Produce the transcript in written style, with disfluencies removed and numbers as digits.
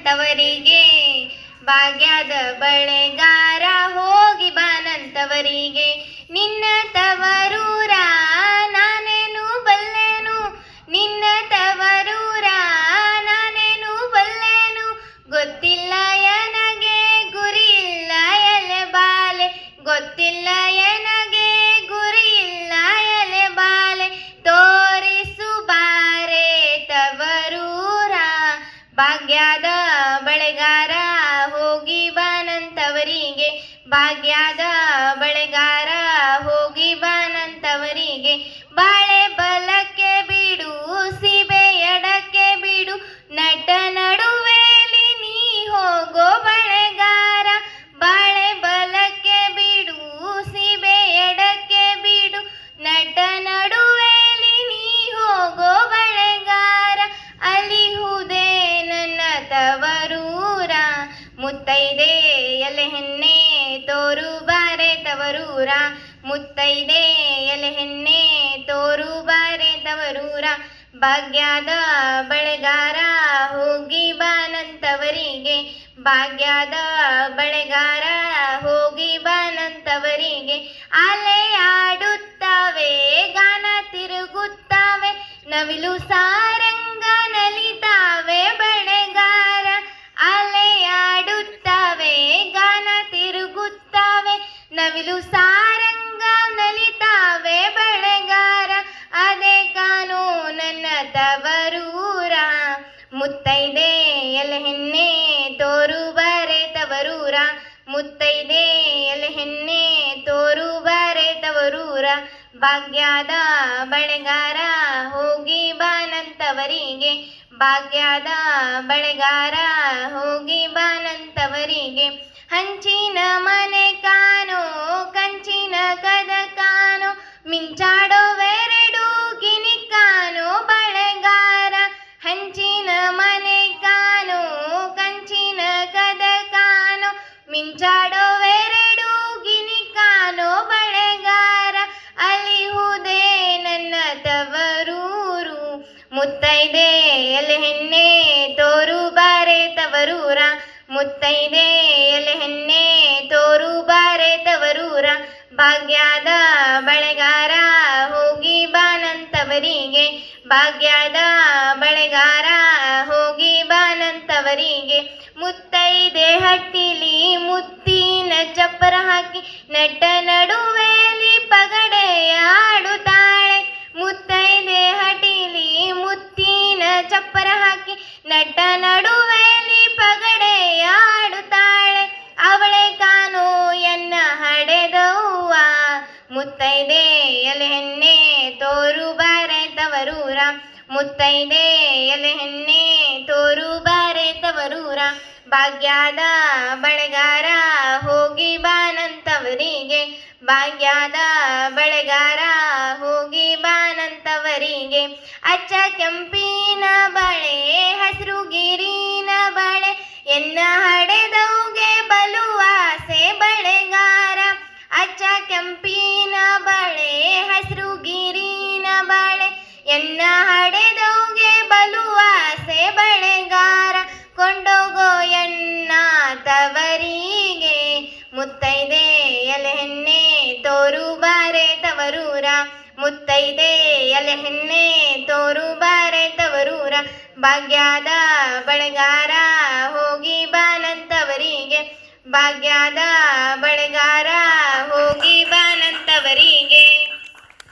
ಬಾನಂತವರಿಗೆ, ಭಾಗ್ಯದ ಬಳೆಗಾರ ಹೋಗಿ ಬಾನಂತವರಿಗೆ. ನಿನ್ನ ತವರೂರ ನಾನೇನು ಬಲ್ಲೆನು, ನಿನ್ನ ತವರೂರ ನಾನೇನು ಬಲ್ಲೆನು, ಗೊತ್ತಿಲ್ಲ ಎನಗೆ ಗುರಿಯಿಲ್ಲ ಎಲೆ ಬಾಲೆ, ಗೊತ್ತಿಲ್ಲ ಎನಗೆ ಗುರಿಯಿಲ್ಲ ಎಲೆ ಬಾಲೆ, ತೋರಿಸು ಬಾರೆ ತವರೂರ, ಭಾಗ್ಯದ ಬಳೆಗಾರ ಹೋಗಿ ಬಾನಂತವರಿಗೆ, ಭಾಗ್ಯದ ಬಳೆಗಾರ ಹೋಗಿ ಬಾನಂತವರಿಗೆ. ಬಾಳೆ ಬಲಕ್ಕೆ ಬಿಡು ಸೀಬೆ ಎಡಕ್ಕೆ ಬಿಡು, ನಟ ನಡುವೆಲಿ ನೀ ಹೋಗೋ ಬಳೆಗಾರ, ಬಾಳೆ ಬಲಕ್ಕೆ ಬಿಡು ಸೀಬೆ ಎಡಕ್ಕೆ ಬಿಡು, ನಟ ನಡುವೆಲಿ ನೀ ಹೋಗೋ ಬಳೆಗಾರ. ಅಲಿಹುದೇ ನನ್ನ ತವರೂರ, ಮುತ್ತೈದೆ ಎಲೆ ಹೆಣ್ಣೆ ತೋರು ಬಾರೆ ತವರೂರ, ಮುತ್ತೈದೆ ಎಲೆ ಹೆಣ್ಣೆ ತೋರು ಬಾರೆ ತವರೂರ. ಭಾಗ್ಯದ ಬಳೆಗಾರ ಹೋಗಿ ಬಾನಂತವರಿಗೆ, ಭಾಗ್ಯದ ಬಳೆಗಾರ ಹೋಗಿ ಬಾನಂತವರಿಗೆ. ಅಲೆ ಆಡುತ್ತವೆ ಗಾನ ತಿರುಗುತ್ತವೆ, ನವಿಲು ಸಾರಂಗ ನಲಿತಾವೆ ಬಳೆಗಾರ, ಅಲೆ ಆಡುತ್ತವೆ ಗಾನ ತಿರುಗುತ್ತವೆ, ನವಿಲು ಸಾರಂಗ ನಲಿತಾವೆ ಬಳೆಗಾರ. ಅದೇ ಕಾನು ನನ್ನ ತವರೂರ, ಮುತ್ತೈದೆ ಎಲೆ ಹೆಣ್ಣೆ ತೋರು ಬಾರೆ ತವರೂರ, ಮುತ್ತೈದೆ ಎಲೆ ಹೆಣ್ಣೆ ತೋರು ಬಾರೆ ತವರೂರ. ಭಾಗ್ಯದ ಬಳೆಗಾರ ಹೋಗಿ ಬಾನಂತವರಿಗೆ, ಭಾಗ್ಯದ ಬಳೆಗಾರ ಹೋಗಿ ಬಾನಂತವರಿಗೆ. ಹಂಚಿನ ಮನೆ ಕಾನೋ ಕಂಚಿನ ಕದ ಕಾನೋ, ಮಿಂಚಾಡೋವೆರಡು ಗಿನಿ ಕಾನೋ ಬಳೆಗಾರ, ಹಂಚಿನ ಮನೆ ಕಾನೋ ಕಂಚಿನ ಕದ ಕಾನೋ, ಮಿಂಚಾಡೋವೆರಡು ಗಿನಿ ಕಾನೋ ಬಳೆಗಾರ. ಅಲಿಹುದೇ ನನ್ನ ತವರೂರು, ಮುತ್ತೈದೆ ಎಲೆ ಹೆಣ್ಣೆ ತೋರು ಬಾರೆ ತವರೂರ, ಮುತ್ತೈದೆ ಎಲೆ ಹೆಣ್ಣೆ ತೋರು ಬಾರೆ ತವರೂರ. ಭಾಗ್ಯದ ಬಳೆಗಾರ ಹೋಗಿ ಬಾನಂತವರಿಗೆ, ಭಾಗ್ಯದ ಬಳೆಗಾರ ಹೋಗಿ ಬಾನಂತವರಿಗೆ. ಮುತ್ತೈದೆ ಹಟ್ಟಿಲಿ ಮುತ್ತಿನ ಚಪ್ಪರ ಹಾಕಿ, ನಟ ನಡುವೆಲಿ ಪಗಡೆಯ ಆಡುತ್ತಾಳೆ, ಮುತ್ತೈದೆ ಹಟ್ಟಿಲಿ ಮುತ್ತಿನ ಚಪ್ಪರ ಹಾಕಿ, ನಟ ನಡುವೆಲಿ ಪಗಡೆಯ ಆಡುತ್ತಾಳೆ. ಅವಳೆ ಕಾನೋ ಎನ್ನ ಹಡೆದವ್ವ, ಮುತ್ತೈದೆ ಎಲೆ ಹೆಣ್ಣೆ ತೋರು ಬಾರೆ ತವರೂರ, ಮುತ್ತೈದೆ ಎಲೆ ಹೆಣ್ಣೆ ತೋರು ಬಾರೆ ತವರೂರ. ಭಾಗ್ಯದ ಬಳೆಗಾರ ಹೋಗಿ ಬಾನಂತವರಿಗೆ, ಭಾಗ್ಯದ ಬಳೆಗಾರ ಹೋಗಿ ಬಾನಂತವರಿಗೆ. ಅಚ್ಚ ಕೆಂಪಿನ ಬಳೆ ಹಸಿರು ಗಿರಿನ ಬಳೆ, ಎನ್ನ ಹಡೆದವ್ಗೆ ಬಲುವಾಸೆ ಬಳೆಗಾರ, ಅಚ್ಚ ಕೆಂಪಿನ ಬಳೆ ಹಸಿರು ಗಿರಿನ ಬಳೆ, ಎನ್ನ ಹಡೆದವ್ಗೆ ಬಲುವಾಸೆ ಬಳೆಗಾರ. ಕೊಂಡೋಗೋ ಎನ್ನ ತವರಿಗೆ, ಮುತ್ತೈದೆ ಎಲೆ ಹೆಣ್ಣೆ ತೋರು ಬಾರೆ ತವರೂರ, ಮುತ್ತೈದೆ ಎಲೆ ಹೆಣ್ಣೆ ತೋರು ಬಾರೆ ತವರೂರ. ಭಾಗ್ಯದ ಬಳೆಗಾರ ಹೋಗಿ ಬಾನಂತವರಿಗೆ, ಭಾಗ್ಯದ ಬಳೆ